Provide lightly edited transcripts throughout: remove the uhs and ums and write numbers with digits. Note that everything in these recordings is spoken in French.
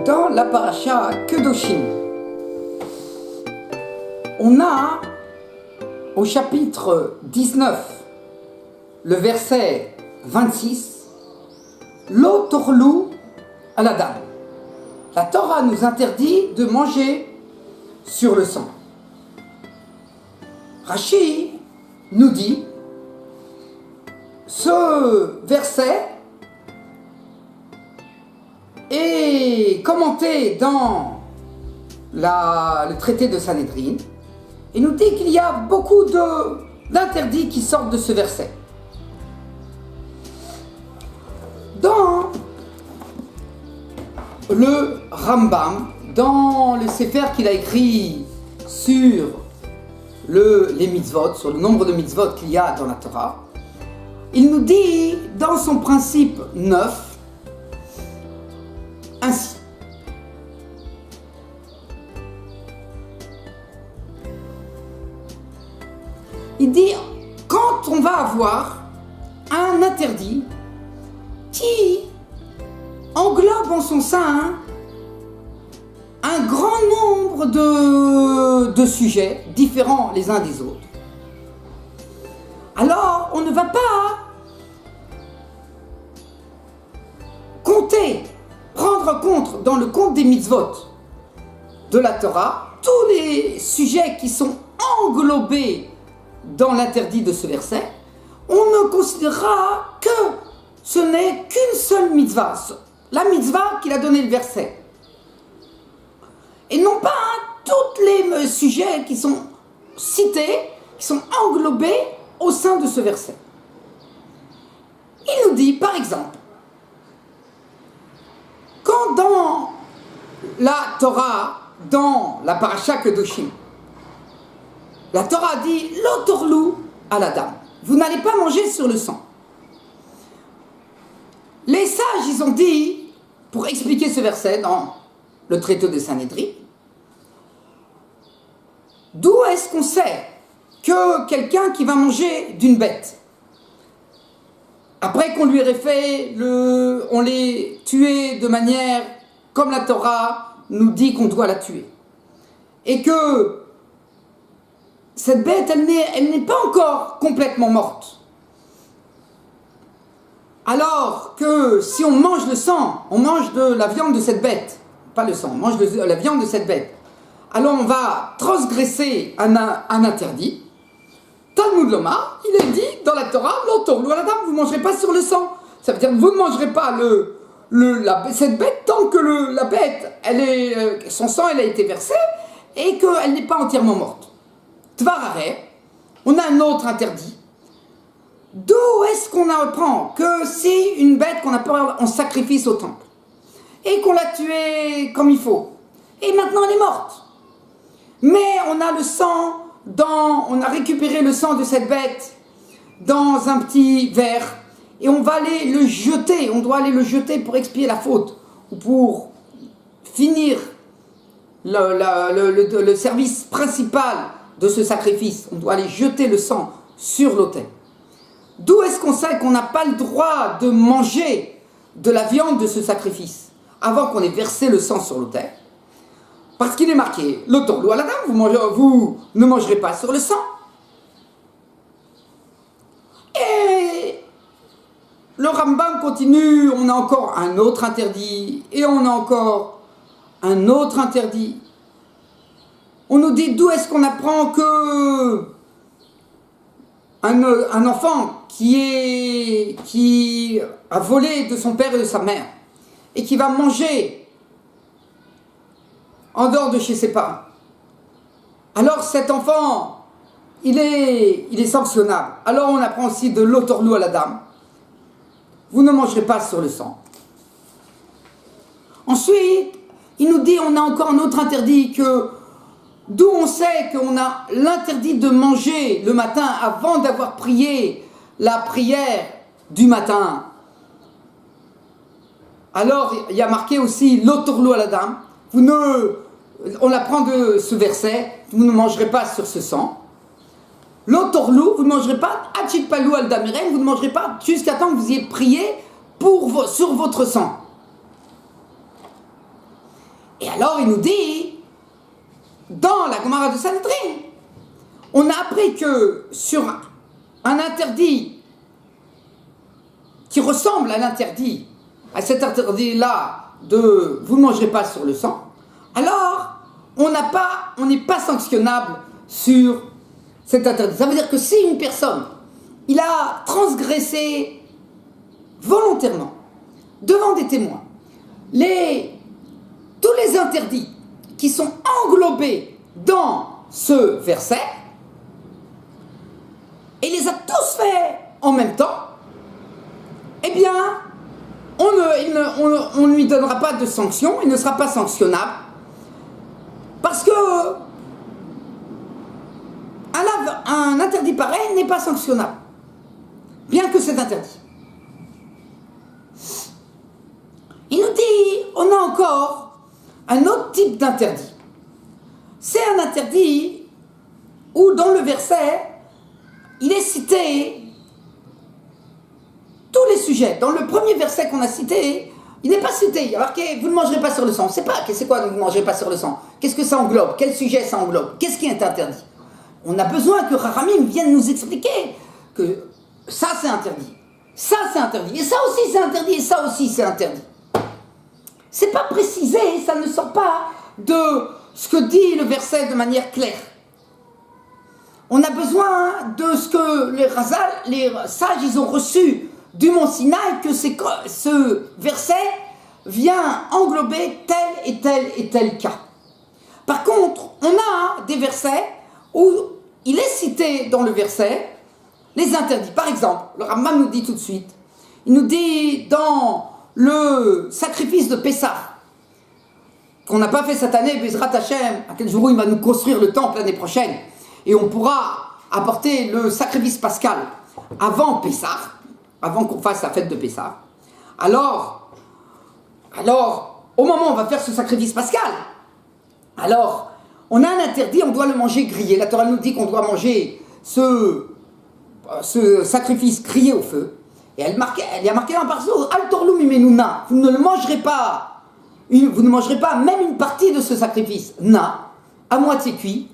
Dans la paracha Kedoshim, on a au chapitre 19, le verset 26, Lo torlu à la dame. La Torah nous interdit de manger sur le sang. Rashi nous dit, ce verset est commenté dans le traité de Sanhédrin et nous dit qu'il y a beaucoup d'interdits qui sortent de ce verset. Dans le Rambam, dans le Sefer qu'il a écrit sur les mitzvot, sur le nombre de mitzvot qu'il y a dans la Torah, il nous dit dans son principe 9 ainsi. Il dit, quand on va avoir un interdit qui englobe en son sein un grand nombre de sujets différents les uns des autres, alors on ne va pas prendre compte dans le compte des mitzvot de la Torah tous les sujets qui sont englobés dans l'interdit de ce verset. On ne considérera que ce n'est qu'une seule mitzvah, la mitzvah qu'il a donné le verset, et non pas tous les sujets qui sont cités, qui sont englobés au sein de ce verset. Il nous dit par exemple, quand dans la Torah, dans la paracha Kedoshim, la Torah dit « Lo torlu à la dame », vous n'allez pas manger sur le sang. Les sages, ils ont dit, pour expliquer ce verset dans le traité de Sanhédrin, d'où est-ce qu'on sait que quelqu'un qui va manger d'une bête, après qu'on lui aurait fait, on l'ait tué de manière comme la Torah nous dit qu'on doit la tuer, et que cette bête, elle n'est pas encore complètement morte, alors que si on mange le sang, on mange de la viande de cette bête, pas le sang, on mange de la viande de cette bête, alors on va transgresser un interdit. Talmud Lomar, il est dit dans la Torah, Lo torlu à la dame, vous ne mangerez pas sur le sang. Ça veut dire que vous ne mangerez pas cette bête tant que la bête, son sang elle a été versé et qu'elle n'est pas entièrement morte. Tvarare, on a un autre interdit. D'où est-ce qu'on apprend que si une bête qu'on apporte en sacrifice au temple et qu'on l'a tuée comme il faut, et maintenant elle est morte, mais on a le sang, on a récupéré le sang de cette bête dans un petit verre et on va aller le jeter, on doit aller le jeter pour expier la faute ou pour finir le service principal de ce sacrifice, on doit aller jeter le sang sur l'autel. D'où est-ce qu'on sait qu'on n'a pas le droit de manger de la viande de ce sacrifice avant qu'on ait versé le sang sur l'autel? Parce qu'il est marqué, Lo torlu à la dame, vous ne mangerez pas sur le sang. Et le Rambam continue, on a encore un autre interdit, et on a encore un autre interdit. On nous dit d'où est-ce qu'on apprend que un enfant qui a volé de son père et de sa mère, et qui va manger en dehors de chez ses parents, alors cet enfant, il est sanctionnable. Alors on apprend aussi de Lo torlu à la dame, vous ne mangerez pas sur le sang. Ensuite, il nous dit, on a encore un autre interdit, d'où on sait qu'on a l'interdit de manger le matin avant d'avoir prié la prière du matin. Alors il y a marqué aussi Lo torlu à la dame, on apprend de ce verset, vous ne mangerez pas sur ce sang. Lo torlu, vous ne mangerez pas, Atchitpalu al damiren, vous ne mangerez pas jusqu'à temps que vous ayez prié sur votre sang. Et alors il nous dit, dans la Gemara de Sanhedrin, on a appris que sur un interdit qui ressemble à l'interdit, à cet interdit-là de vous ne mangerez pas sur le sang, alors on n'est pas sanctionnable sur cet interdit. Ça veut dire que si une personne, il a transgressé volontairement, devant des témoins, tous les interdits qui sont englobés dans ce verset, et les a tous faits en même temps, eh bien, on ne lui donnera pas de sanction, il ne sera pas sanctionnable, parce que un interdit pareil n'est pas sanctionnable, bien que c'est interdit. Il nous dit, on a encore un autre type d'interdit. C'est un interdit où dans le verset, il est cité tous les sujets. Dans le premier verset qu'on a cité, il n'est pas cité. Il y a marqué, vous ne mangerez pas sur le sang. On ne sait pas, c'est quoi, vous ne mangez pas sur le sang? Qu'est-ce que ça englobe? Quel sujet ça englobe? Qu'est-ce qui est interdit? On a besoin que Rahamim vienne nous expliquer que ça c'est interdit, ça c'est interdit, et ça aussi c'est interdit, et ça aussi c'est interdit. C'est pas précisé, ça ne sort pas de ce que dit le verset de manière claire. On a besoin de ce que les sages, ils ont reçu du mont Sinaï, que ce verset vient englober tel et tel et tel cas. Par contre, on a des versets où il est cité dans le verset les interdits. Par exemple, le Rambam nous dit tout de suite, il nous dit dans le sacrifice de Pessah, qu'on n'a pas fait cette année, Bezrat Hashem, à quel jour il va nous construire le temple l'année prochaine, et on pourra apporter le sacrifice pascal avant Pessah, avant qu'on fasse la fête de Pessah. Alors, au moment où on va faire ce sacrifice pascal, alors, on a un interdit, on doit le manger grillé. La Torah nous dit qu'on doit manger ce sacrifice grillé au feu. Et il y a marqué dans le parasol, Al torlou mimenuna, vous ne mangerez pas même une partie de ce sacrifice, na, à moitié cuit,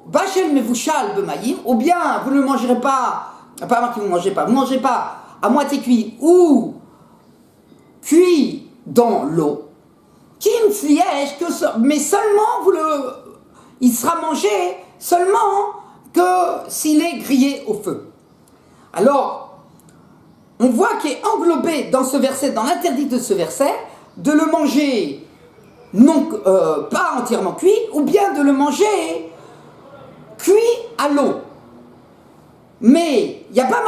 bachel mevushal bemaïm, ou bien vous ne mangerez pas vous ne mangez pas à moitié cuit ou cuit dans l'eau, mais seulement il sera mangé seulement que s'il est grillé au feu. Alors, on voit qu'il est englobé dans ce verset, dans l'interdit de ce verset, de le manger pas entièrement cuit, ou bien de le manger cuit à l'eau. Mais il n'y a pas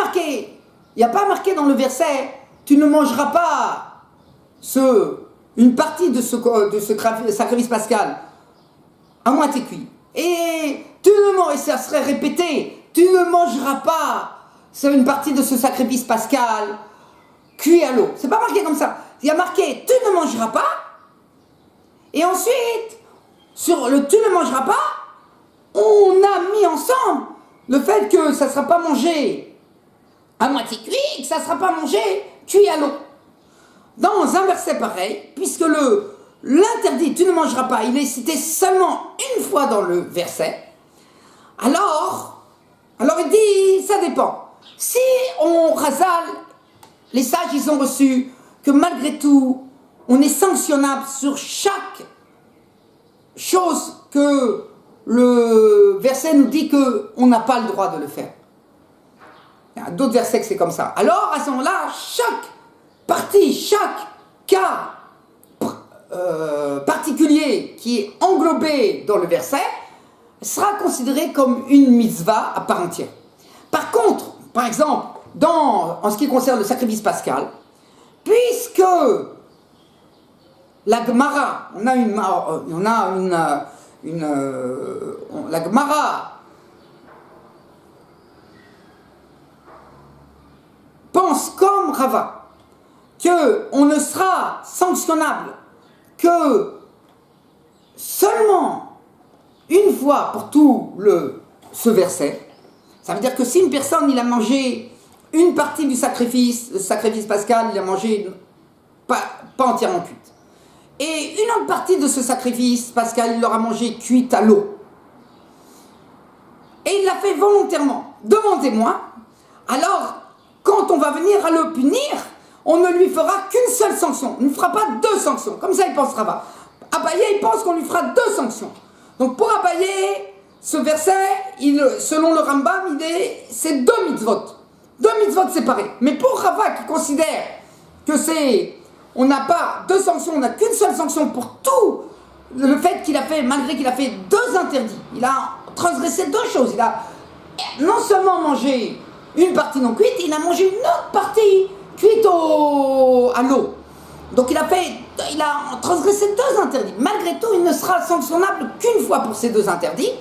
marqué dans le verset, tu ne mangeras pas une partie de ce sacrifice pascal à moitié cuit. Et ça serait répété, tu ne mangeras pas une partie de ce sacrifice pascal cuit à l'eau. C'est pas marqué comme ça. Il y a marqué, tu ne mangeras pas. Et ensuite, sur le tu ne mangeras pas, on a mis ensemble le fait que ça ne sera pas mangé à moitié cuit, et que ça ne sera pas mangé cuit à l'eau. Dans un verset pareil, puisque l'interdit, tu ne mangeras pas, il est cité seulement une fois dans le verset, alors il dit, ça dépend. Si on rasale, les sages, ils ont reçu que malgré tout, on est sanctionnable sur chaque chose que le verset nous dit qu'on n'a pas le droit de le faire. Il y a d'autres versets que c'est comme ça. Alors, à ce moment-là, chaque partie, chaque cas particulier qui est englobé dans le verset sera considéré comme une mitzvah à part entière. Par contre, par exemple, en ce qui concerne le sacrifice pascal, puisque la Gemara, la Gemara pense comme Rava qu'on ne sera sanctionnable que seulement une fois pour tout ce verset. Ça veut dire que si une personne il a mangé une partie du sacrifice, le sacrifice pascal, il a mangé pas entièrement cuite. Et une autre partie de ce sacrifice, Pascal, il leur a mangé cuite à l'eau. Et il l'a fait volontairement, devant témoin. Alors, quand on va venir à le punir, on ne lui fera qu'une seule sanction. On ne fera pas deux sanctions. Comme ça, il pensera pas. Abaye, il pense qu'on lui fera deux sanctions. Donc, pour Abaye, ce verset, selon le Rambam, c'est deux mitzvot. Deux mitzvot séparés. Mais pour Rava, qui considère que on n'a pas deux sanctions, on n'a qu'une seule sanction pour tout le fait qu'il a fait, malgré qu'il a fait deux interdits. Il a transgressé deux choses. Il a non seulement mangé une partie non cuite, il a mangé une autre partie cuite à l'eau. Donc il a transgressé deux interdits. Malgré tout, il ne sera sanctionnable qu'une fois pour ces deux interdits.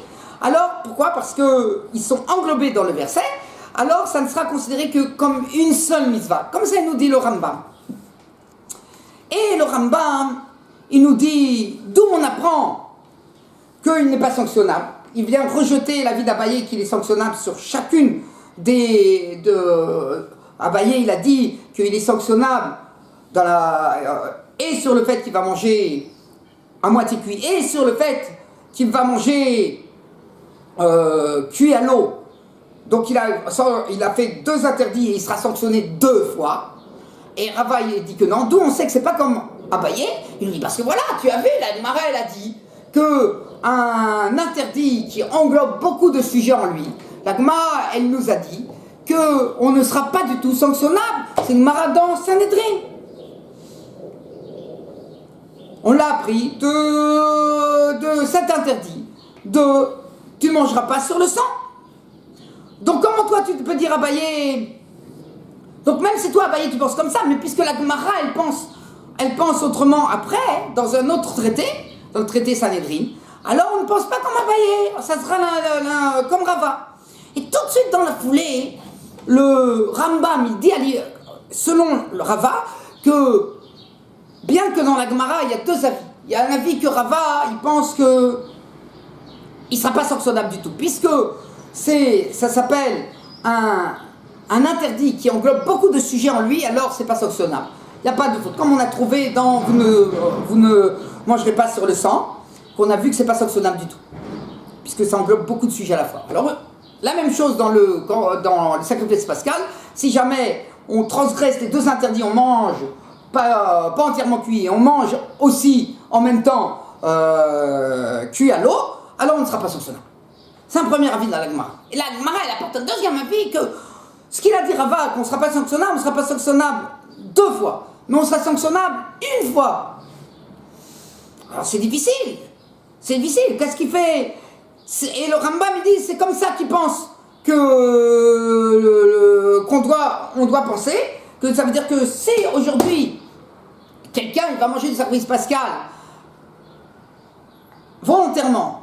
Alors, pourquoi? Parce qu'ils sont englobés dans le verset. Alors, ça ne sera considéré que comme une seule mitzvah. Comme ça, il nous dit le Rambam. Et le Rambam, il nous dit, d'où on apprend qu'il n'est pas sanctionnable. Il vient rejeter l'avis d'Abaye qu'il est sanctionnable sur chacune Abaye, il a dit qu'il est sanctionnable et sur le fait qu'il va manger à moitié cuit, et sur le fait qu'il va manger cuit à l'eau. Donc il a fait deux interdits et il sera sanctionné deux fois. Et Rava il dit que non, d'où on sait que c'est pas comme Abaye. Il nous dit parce que voilà, tu as vu, la Gemara elle a dit que un interdit qui englobe beaucoup de sujets en lui, la Gemara elle nous a dit qu'on ne sera pas du tout sanctionnable. C'est une Gemara dans Sanhedrin. On l'a appris de cet interdit tu ne mangeras pas sur le sang. Donc comment toi tu peux dire Abaye? Donc même si toi Abaye tu penses comme ça, mais puisque la Gemara elle pense autrement après, dans un autre traité, dans le traité Sanhedrin, alors on ne pense pas comme Abaye, ça sera comme Rava. Et tout de suite dans la foulée, le Rambam il dit selon le Rava que bien que dans la Gemara il y a deux avis. Il y a un avis que Rava il pense que il ne sera pas sanctionnable du tout, puisque ça s'appelle un interdit qui englobe beaucoup de sujets en lui, alors c'est pas sanctionnable. Il n'y a pas de faute. Comme on a trouvé dans vous ne mangerez pas sur le sang, qu'on a vu que c'est pas sanctionnable du tout, puisque ça englobe beaucoup de sujets à la fois. Alors la même chose dans le sacrifice pascal, si jamais on transgresse les deux interdits, on mange pas entièrement cuit, et on mange aussi en même temps cuit à l'eau, alors on ne sera pas sanctionnable. C'est un premier avis de la Gemara. Et la Gemara, elle apporte un deuxième avis que ce qu'il a dit Rava, qu'on ne sera pas sanctionnable, on ne sera pas sanctionnable deux fois, mais on sera sanctionnable une fois. Alors c'est difficile. C'est difficile. Qu'est-ce qu'il fait? Et le Rambam, il dit, c'est comme ça qu'il pense on doit penser, que ça veut dire que si aujourd'hui, quelqu'un il va manger du sacrifice pascal volontairement,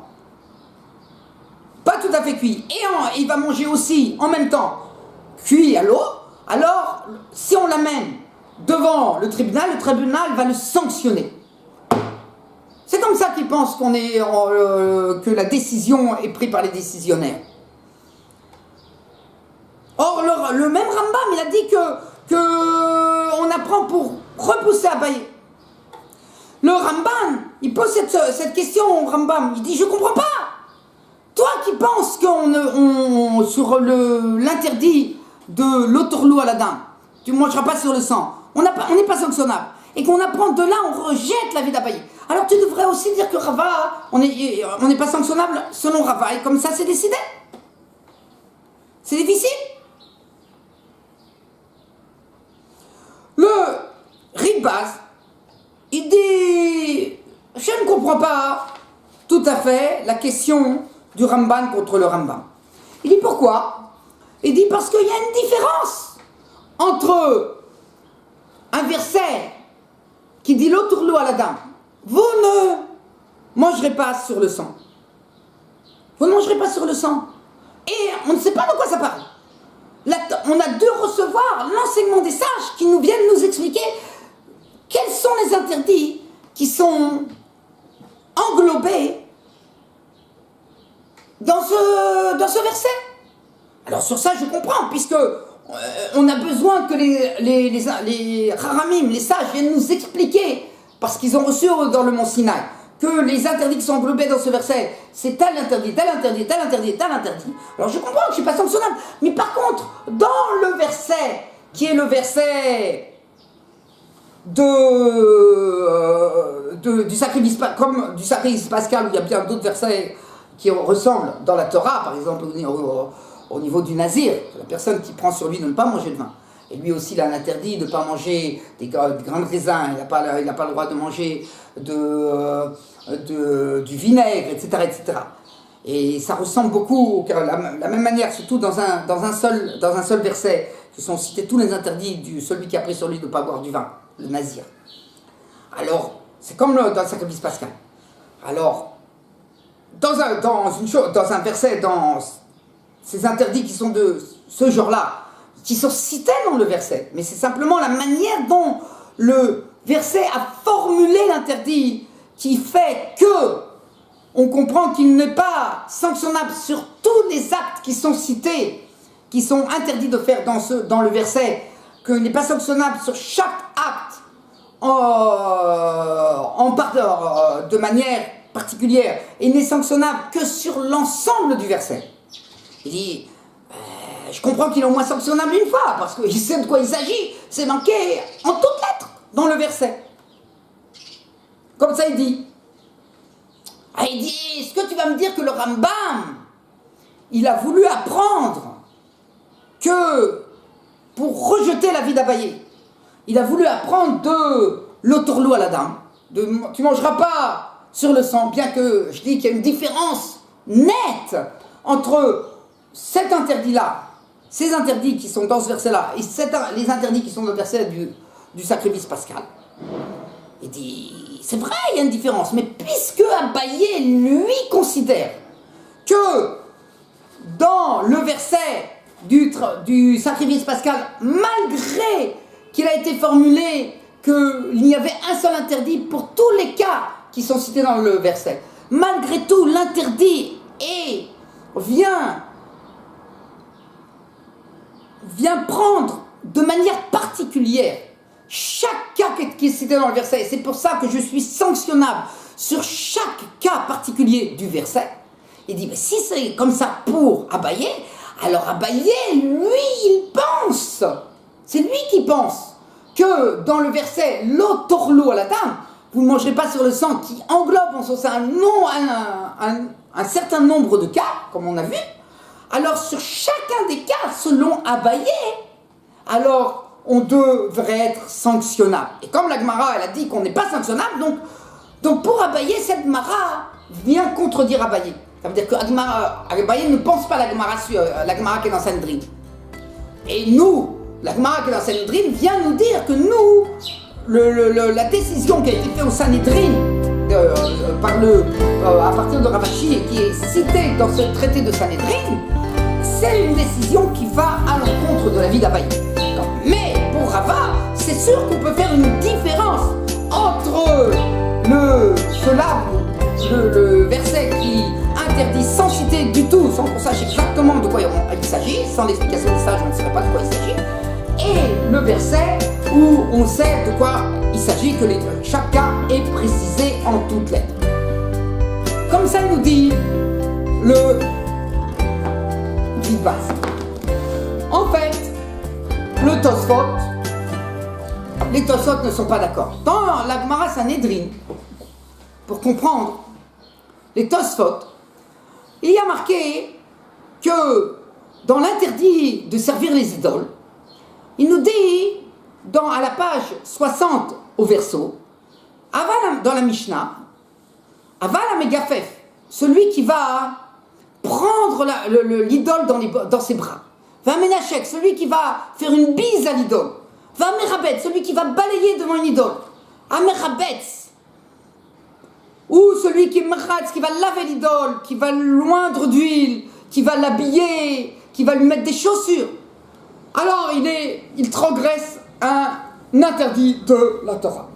pas tout à fait cuit, et il va manger aussi en même temps cuit à l'eau, alors si on l'amène devant le tribunal va le sanctionner. C'est comme ça qu'ils pensent que la décision est prise par les décisionnaires. Or, le même Rambam, il a dit que on apprend pour repousser Abaye. Le Rambam, il pose cette question au Rambam. Il dit, je comprends pas. Toi qui penses sur l'interdit de l'autorlou à la dame, tu ne mangeras pas sur le sang. On n'est pas sanctionnable. Et qu'on apprend de là, on rejette la vie d'Abaye. Alors tu devrais aussi dire que Rava, on n'est pas sanctionnable selon Rava. Et comme ça, c'est décidé. C'est difficile. Le Ribaz, il dit, je ne comprends pas tout à fait la question du Ramban contre le Rambam. Il dit pourquoi? Il dit parce qu'il y a une différence entre un verset qui dit l'autourlou à la dame, vous ne mangerez pas sur le sang. Vous ne mangerez pas sur le sang. Et on ne sait pas de quoi ça parle. On a dû recevoir l'enseignement des sages qui nous viennent nous expliquer quels sont les interdits qui sont englobés dans ce verset. Alors sur ça je comprends, puisque on a besoin que les haramim, les sages viennent nous expliquer parce qu'ils ont reçu dans le mont Sinaï que les interdits qui sont englobés dans ce verset, c'est tel interdit, tel interdit, tel interdit, tel interdit. Alors je comprends que je ne suis pas sanctionnable. Mais par contre, dans le verset, qui est le verset du sacrifice, comme du sacrifice pascal, où il y a bien d'autres versets qui ressemblent dans la Torah, par exemple au niveau du nazir, la personne qui prend sur lui de ne pas manger de vin. Et lui aussi, il a un interdit de ne pas manger des grains de raisin, il n'a pas le droit de manger du vinaigre, etc., etc. Et ça ressemble beaucoup, la même manière, surtout dans un seul verset, qui sont cités tous les interdits de celui qui a pris sur lui de ne pas boire du vin, le nazir. Alors, c'est comme dans le sacrifice pascal. Alors, dans un verset, dans ces interdits qui sont de ce genre-là, qui sont cités dans le verset, mais c'est simplement la manière dont le verset a formulé l'interdit qui fait que on comprend qu'il n'est pas sanctionnable sur tous les actes qui sont cités, qui sont interdits de faire dans le verset, qu'il n'est pas sanctionnable sur chaque acte de manière particulière, et n'est sanctionnable que sur l'ensemble du verset. Il dit, je comprends qu'il est au moins sanctionnable une fois, parce qu'il sait de quoi il s'agit, c'est marqué en toutes lettres dans le verset. Comme ça il dit. Il dit, est-ce que tu vas me dire que le Rambam, il a voulu apprendre que, pour rejeter la vie d'Abaye, il a voulu apprendre de l'autorlou à la dame, tu ne mangeras pas sur le sang, bien que je dis qu'il y a une différence nette entre cet interdit-là, ces interdits qui sont dans ce verset-là, et les interdits qui sont dans le verset du sacrifice pascal. Il dit, c'est vrai, il y a une différence, mais puisque Abaye, lui, considère que dans le verset du sacrifice pascal, malgré qu'il a été formulé qu'il y avait un seul interdit pour tous les cas qui sont cités dans le verset, malgré tout, l'interdit vient prendre de manière particulière chaque cas qui est cité dans le verset. C'est pour ça que je suis sanctionnable sur chaque cas particulier du verset. Il dit, mais si c'est comme ça pour Abaye, alors Abaye, lui, il pense, c'est lui qui pense que dans le verset, l'autorlou à la dame, vous ne mangerez pas sur le sang, qui englobe en son sein un certain nombre de cas, comme on a vu. Alors sur chacun des cas, selon Abaye, alors on devrait être sanctionnable. Et comme la Gemara, elle a dit qu'on n'est pas sanctionnable, donc pour Abaye, cette Gemara vient contredire Abaye. Ça veut dire que Abaye ne pense pas la Gemara qui est dans Sanhedrin. Et nous, la Gemara qui est dans Sanhedrin vient nous dire que nous, la décision qui a été faite au Sanhedrin à partir de Ravashi et qui est citée dans ce traité de Sanhedrin, c'est une décision qui va à l'encontre de la vie d'Abaye. Mais pour Rava, c'est sûr qu'on peut faire une différence entre le verset qui interdit sans citer du tout, sans qu'on sache exactement de quoi il s'agit, sans l'explication des sages, on ne saurait pas de quoi il s'agit, et le verset où on sait de quoi il s'agit, que chaque cas est précisé en toutes lettres. Comme ça, il nous dit le base. En fait, le Tosfot, les Tosfot ne sont pas d'accord. Dans la Gemara Sanhedrin, pour comprendre les Tosfot, il y a marqué que dans l'interdit de servir les idoles, il nous dit, à la page 60 au verso, dans la Mishnah, Aval Megafef, celui qui va prendre l'idole dans ses bras, va Menachek, celui qui va faire une bise à l'idole, va Merabet, celui qui va balayer devant une idole, Amerabet, ou celui qui Meratz, qui va laver l'idole, qui va l'oindre d'huile, qui va l'habiller, qui va lui mettre des chaussures. Alors il transgresse un interdit de la Torah.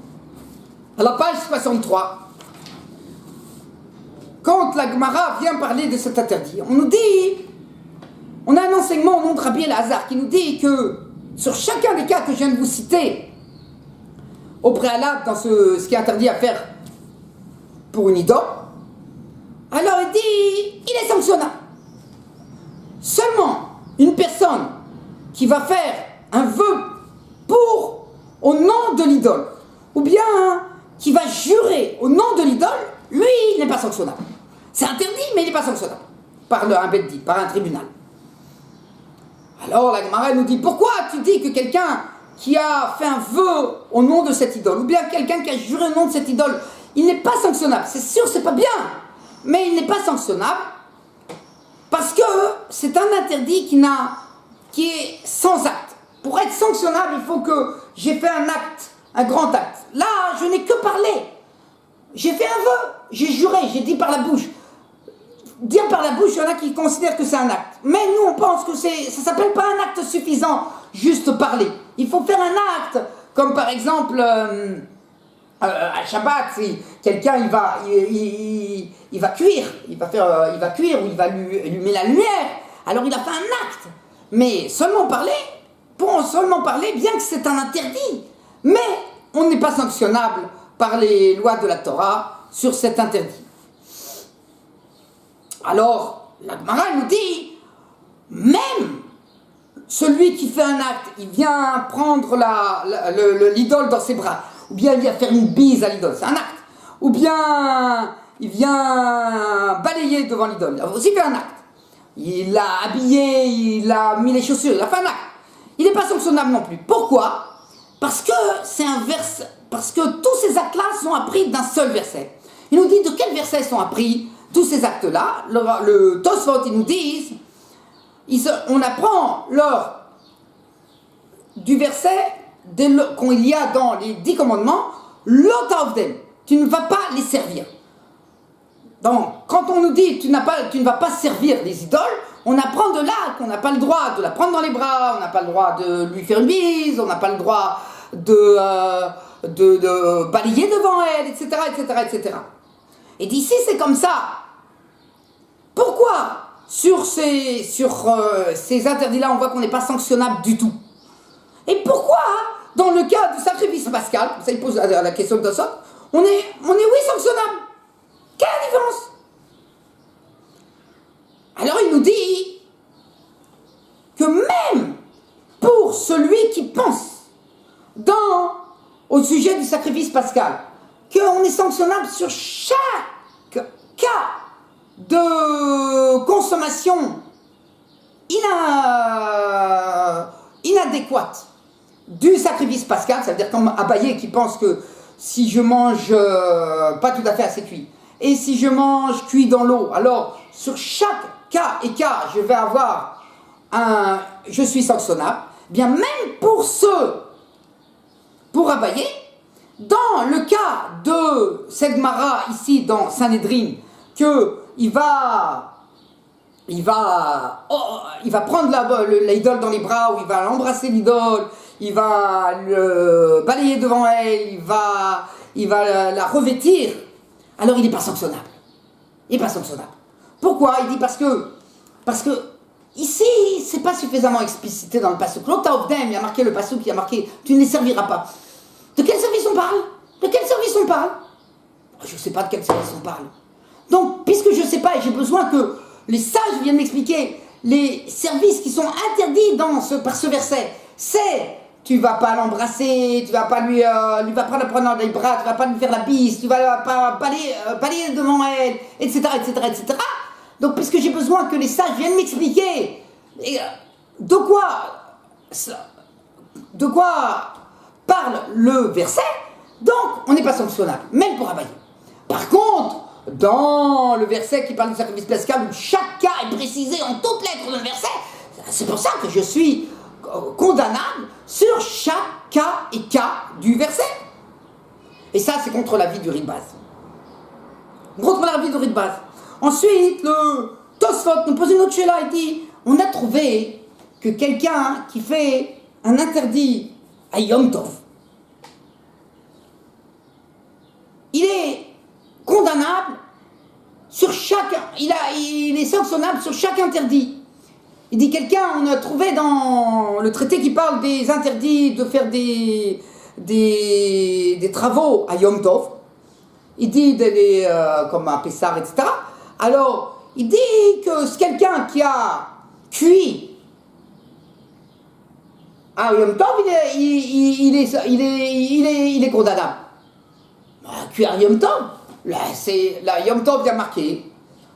À la page 63, quand la Gemara vient parler de cet interdit, on a un enseignement au nom de Rabbi Elazar qui nous dit que sur chacun des cas que je viens de vous citer, au préalable dans ce qui est interdit à faire pour une idole, alors il dit, il est sanctionnable. Seulement, une personne qui va faire un vœu au nom de l'idole, ou bien qui va jurer au nom de l'idole, lui, il n'est pas sanctionnable. C'est interdit, mais il n'est pas sanctionnable par un beddin, par un tribunal. Alors la Gemara nous dit, pourquoi tu dis que quelqu'un qui a fait un vœu au nom de cette idole, ou bien quelqu'un qui a juré au nom de cette idole, il n'est pas sanctionnable? C'est sûr, c'est pas bien, mais il n'est pas sanctionnable parce que c'est un interdit qui est sans acte. Pour être sanctionnable, il faut que j'ai fait un acte, un grand acte. Là, je n'ai que parlé. J'ai fait un vœu, j'ai juré, j'ai dit par la bouche. Dire par la bouche, il y en a qui considèrent que c'est un acte. Mais nous, on pense que ça ne s'appelle pas un acte suffisant, juste parler. Il faut faire un acte, comme par exemple, à Shabbat, si quelqu'un il va cuire, il va cuire ou il va lui mettre la lumière. Alors il a fait un acte. Mais seulement parler, bien que c'est un interdit, mais on n'est pas sanctionnable par les lois de la Torah sur cet interdit. Alors, la Gemara nous dit, même celui qui fait un acte, il vient prendre l'idole dans ses bras, ou bien il vient faire une bise à l'idole, c'est un acte, ou bien il vient balayer devant l'idole, il a aussi fait un acte. Il l'a habillé, il a mis les chaussures, il a fait un acte. Il n'est pas sanctionnable non plus. Pourquoi? Parce que tous ces actes-là sont appris d'un seul verset. Il nous dit de quel verset sont appris tous ces actes-là. Le Tosfot, ils nous disent, on apprend du verset qu'il y a dans les 10 commandements, l'otavdem, tu ne vas pas les servir. Donc, quand on nous dit tu ne vas pas servir les idoles, on apprend de là qu'on n'a pas le droit de la prendre dans les bras, on n'a pas le droit de lui faire une bise, on n'a pas le droit de balayer devant elle, etc., etc., etc. Et d'ici, c'est comme ça. Pourquoi sur ces interdits-là, on voit qu'on n'est pas sanctionnable du tout? Et pourquoi, dans le cas du sacrifice pascal, ça il pose la question de ça, on est oui sanctionnable? Quelle est la différence? Alors il nous dit que même pour celui qui pense au sujet du sacrifice pascal, qu'on est sanctionnable sur chaque cas de consommation inadéquate du sacrifice pascal, ça veut dire comme Abaye qui pense que si je mange pas tout à fait assez cuit, et si je mange cuit dans l'eau, alors sur chaque cas et cas, je suis sanctionnable. Bien même pour Abaye, dans le cas de cette Mara ici dans Sanhedrin, qu'il va prendre l'idole dans les bras, ou il va l'embrasser l'idole, il va le balayer devant elle, il va la revêtir, alors il n'est pas sanctionnable. Il n'est pas sanctionnable. Pourquoi? Il dit parce que ici, c'est pas suffisamment explicité dans le passouk. L'Ota Ovdem, il y a marqué le passouk, il y a marqué tu ne les serviras pas. De quel service on parle? De quel service on parle? Je ne sais pas de quel service on parle. Donc, puisque je ne sais pas et j'ai besoin que les sages viennent m'expliquer les services qui sont interdits par ce verset, c'est tu vas pas l'embrasser, tu vas pas lui vas pas la prendre dans les bras, tu vas pas lui faire la bise, tu vas pas balayer devant elle, etc., etc., etc. Donc, puisque j'ai besoin que les sages viennent m'expliquer de quoi parle le verset, donc on n'est pas sanctionnable, même pour Abaye. Par contre, dans le verset qui parle du sacrifice pascal, où chaque cas est précisé en toutes lettres dans le verset, c'est pour ça que je suis condamnable sur chaque cas et cas du verset. Et ça, c'est contre l'avis du Ribaz. Contre l'avis du Ribaz. Ensuite, le Tosfot nous pose une autre chéla, il dit, on a trouvé que quelqu'un qui fait un interdit à Yom Tov, il est condamnable sur chaque, il est sanctionnable sur chaque interdit. Il dit on a trouvé dans le traité qui parle des interdits de faire des des travaux à Yom Tov. Il dit d'aller comme à Pessah, etc. Alors, il dit que quelqu'un qui a cuit à Yom Tov, il est condamnable. Cuire à Yom Tov, là, Yom Tov vient marquer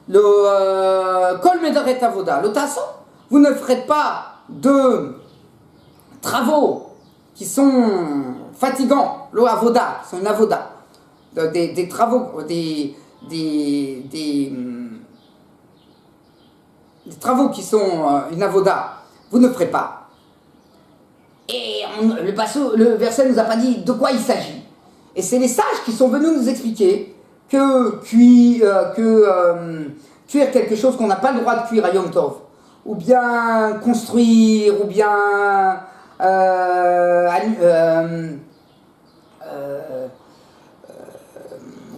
le Kol Mederet Avoda, le tasso. Vous ne ferez pas de travaux qui sont fatigants, le avoda, c'est un avoda, des travaux, des travaux qui sont une avoda, vous ne ferez pas. Et le verset nous a pas dit de quoi il s'agit. Et c'est les sages qui sont venus nous expliquer que cuire quelque chose qu'on n'a pas le droit de cuire à Yom Tov, ou bien construire, ou bien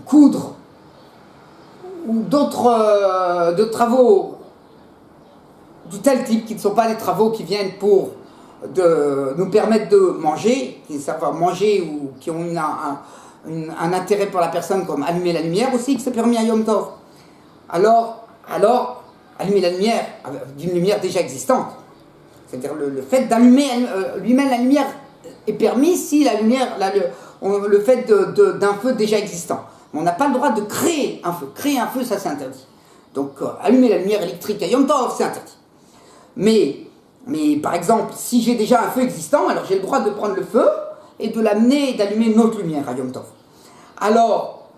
coudre, ou d'autres travaux du tel type qui ne sont pas des travaux qui viennent pour nous permettre de manger, qui servent à manger ou qui ont un intérêt pour la personne, comme allumer la lumière aussi, que c'est permis à Yom Tov. Alors, allumer la lumière d'une lumière déjà existante. C'est-à-dire le fait d'allumer lui-même la lumière est permis si la lumière, le fait d'un feu déjà existant. Mais on n'a pas le droit de créer un feu. Créer un feu, ça c'est interdit. Donc allumer la lumière électrique à Yom Tov, c'est interdit. Mais par exemple, si j'ai déjà un feu existant, alors j'ai le droit de prendre le feu et de l'amener et d'allumer une autre lumière à Yom Tov. Alors,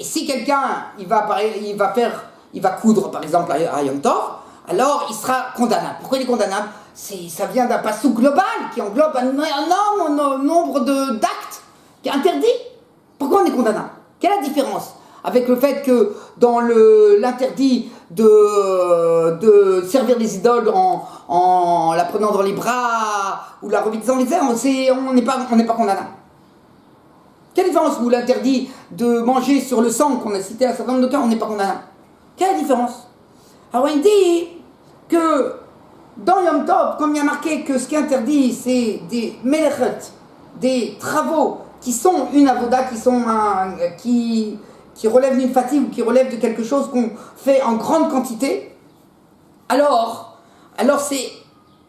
si quelqu'un il va coudre par exemple à Yom Tov, alors il sera condamnable. Pourquoi il est condamnable? Ça vient d'un passouk global qui englobe un énorme nombre d'actes qui est interdit. Pourquoi on est condamnable? Quelle est la différence avec le fait que dans l'interdit de servir les idoles en la prenant dans les bras ou la remettant dans les airs, on n'est pas condamnable? Quelle différence? Ou l'interdit de manger sur le sang qu'on a cité à un certain nombre de cas, on n'est pas condamnable? Quelle est la différence? Alors il dit que dans Yom Tov, comme il y a marqué que ce qui est interdit, c'est des melechet, des travaux qui sont une avoda, qui relèvent d'une fatigue ou qui relèvent de quelque chose qu'on fait en grande quantité, alors c'est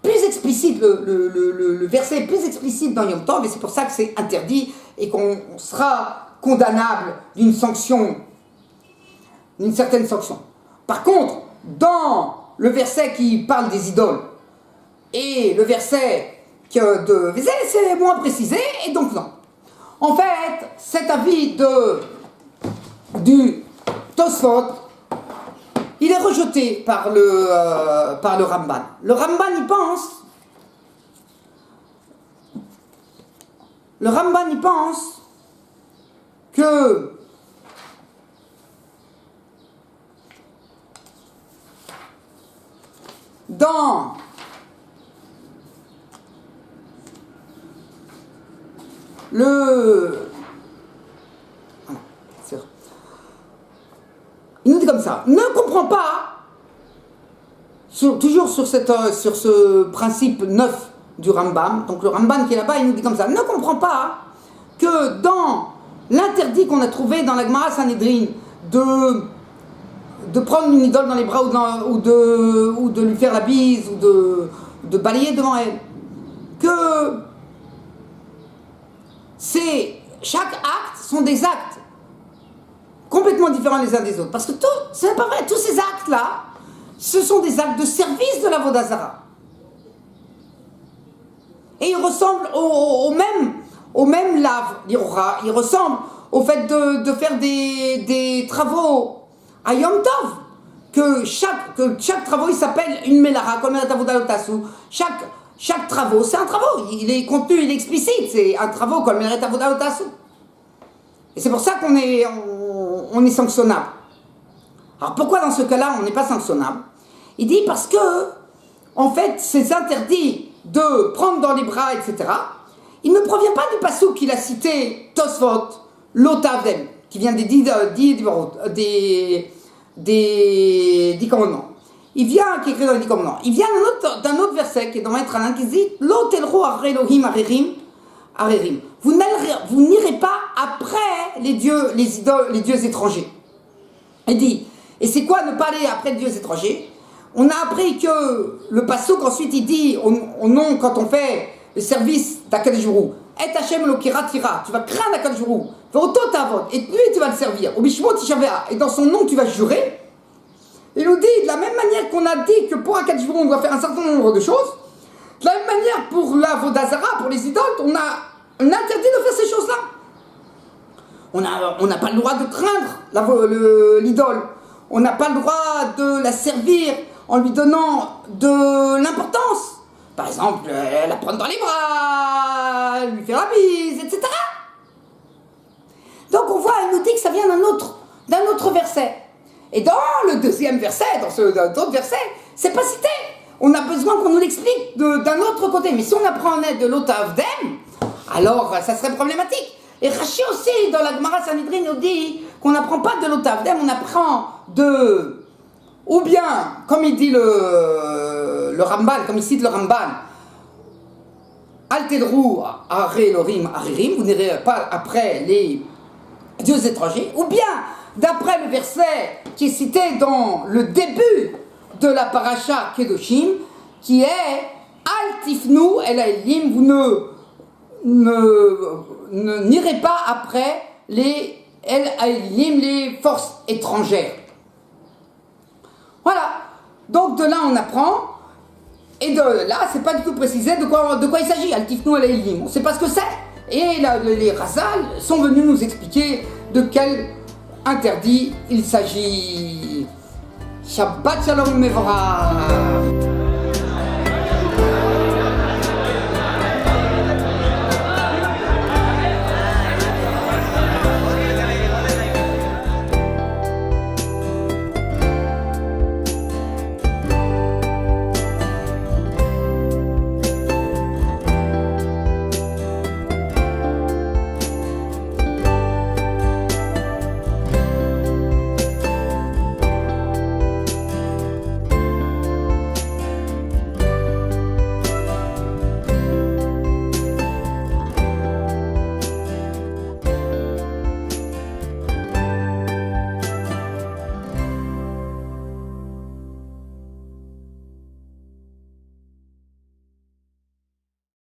plus explicite, le verset est plus explicite dans Yom Tov, et c'est pour ça que c'est interdit et qu'on sera condamnable d'une certaine sanction. Par contre, dans le verset qui parle des idoles et le verset de Vézel, c'est moins précisé, et donc non. En fait, cet avis du Tosfot, il est rejeté par le Ramban. Le Ramban y pense que dans il nous dit comme ça, ne comprend pas, toujours sur ce principe neuf du Rambam, donc le Ramban qui est là-bas, il nous dit comme ça, ne comprend pas que dans l'interdit qu'on a trouvé dans la Gemara Sanhedrin de prendre une idole dans les bras ou de lui faire la bise ou de balayer devant elle, que chaque acte sont des actes complètement différents les uns des autres. Parce que c'est pas vrai, tous ces actes-là, ce sont des actes de service de la Vodazara. Et ils ressemblent au même lave, il ressemble au fait de faire des travaux à Yom Tov, que chaque travaux il s'appelle une melara, comme chaque travaux, c'est un travaux, il est contenu, il est explicite, c'est un travaux comme Meret Avoda Otasu. Et c'est pour ça qu'on est sanctionnable. Alors pourquoi dans ce cas-là on n'est pas sanctionnable? Il dit parce que, en fait, ces interdits de prendre dans les bras, etc., il ne provient pas du passouk qu'il a cité, Tosfot, Lotavdem, qui vient des 10 commandements. Il vient, qui est écrit dans les 10 commandements. Il vient d'un autre verset qui est dans Maître Alain qui dit Lo telro ar Elohim arerim Harerim. Vous n'irez pas après les dieux, les idoles, les dieux étrangers. Il dit, et c'est quoi ne pas aller après les dieux étrangers? On a appris que le passouk ensuite il dit au nom quand on fait le service d'Akadosh Baruch Hu, Et Hashem Lokira Tira, tu vas craindre Akadosh Baruch Hu, et lui tu vas le servir. Au Bishmo Tishavea, et dans son nom tu vas jurer. Il nous dit de la même manière qu'on a dit que pour Akadosh Baruch Hu on doit faire un certain nombre de choses. De la même manière pour la Vodazara, pour les idoles, on a interdit de faire ces choses-là. On n'a pas le droit de craindre l'idole. On n'a pas le droit de la servir en lui donnant de l'importance. Par exemple, la prendre dans les bras, lui faire la bise, etc. Donc on voit, il nous dit que ça vient d'un autre verset. Et dans le deuxième verset, dans d'autres versets, c'est pas cité. On a besoin qu'on nous l'explique d'un autre côté. Mais si on apprend en aide de l'Otavdem, alors ça serait problématique. Et Rashi aussi, dans la Gemara Sanhedrin, nous dit qu'on n'apprend pas de l'Otavdem, on apprend ou bien, comme il dit le Ramban, comme il cite le Ramban, Al tedrou are Elohim aririm, vous n'irez pas après les dieux étrangers, ou bien, d'après le verset qui est cité dans le début de la paracha Kedoshim, qui est Al tifnu el haelim, vous n'irez pas après les el haelim, les forces étrangères. Voilà. Donc de là on apprend, et de là c'est pas du tout précisé de quoi il s'agit. Al tifnu el haelim, on sait pas ce que c'est. Et là, les Razal sont venus nous expliquer de quel interdit il s'agit. Shabbat Shalom Mevorach.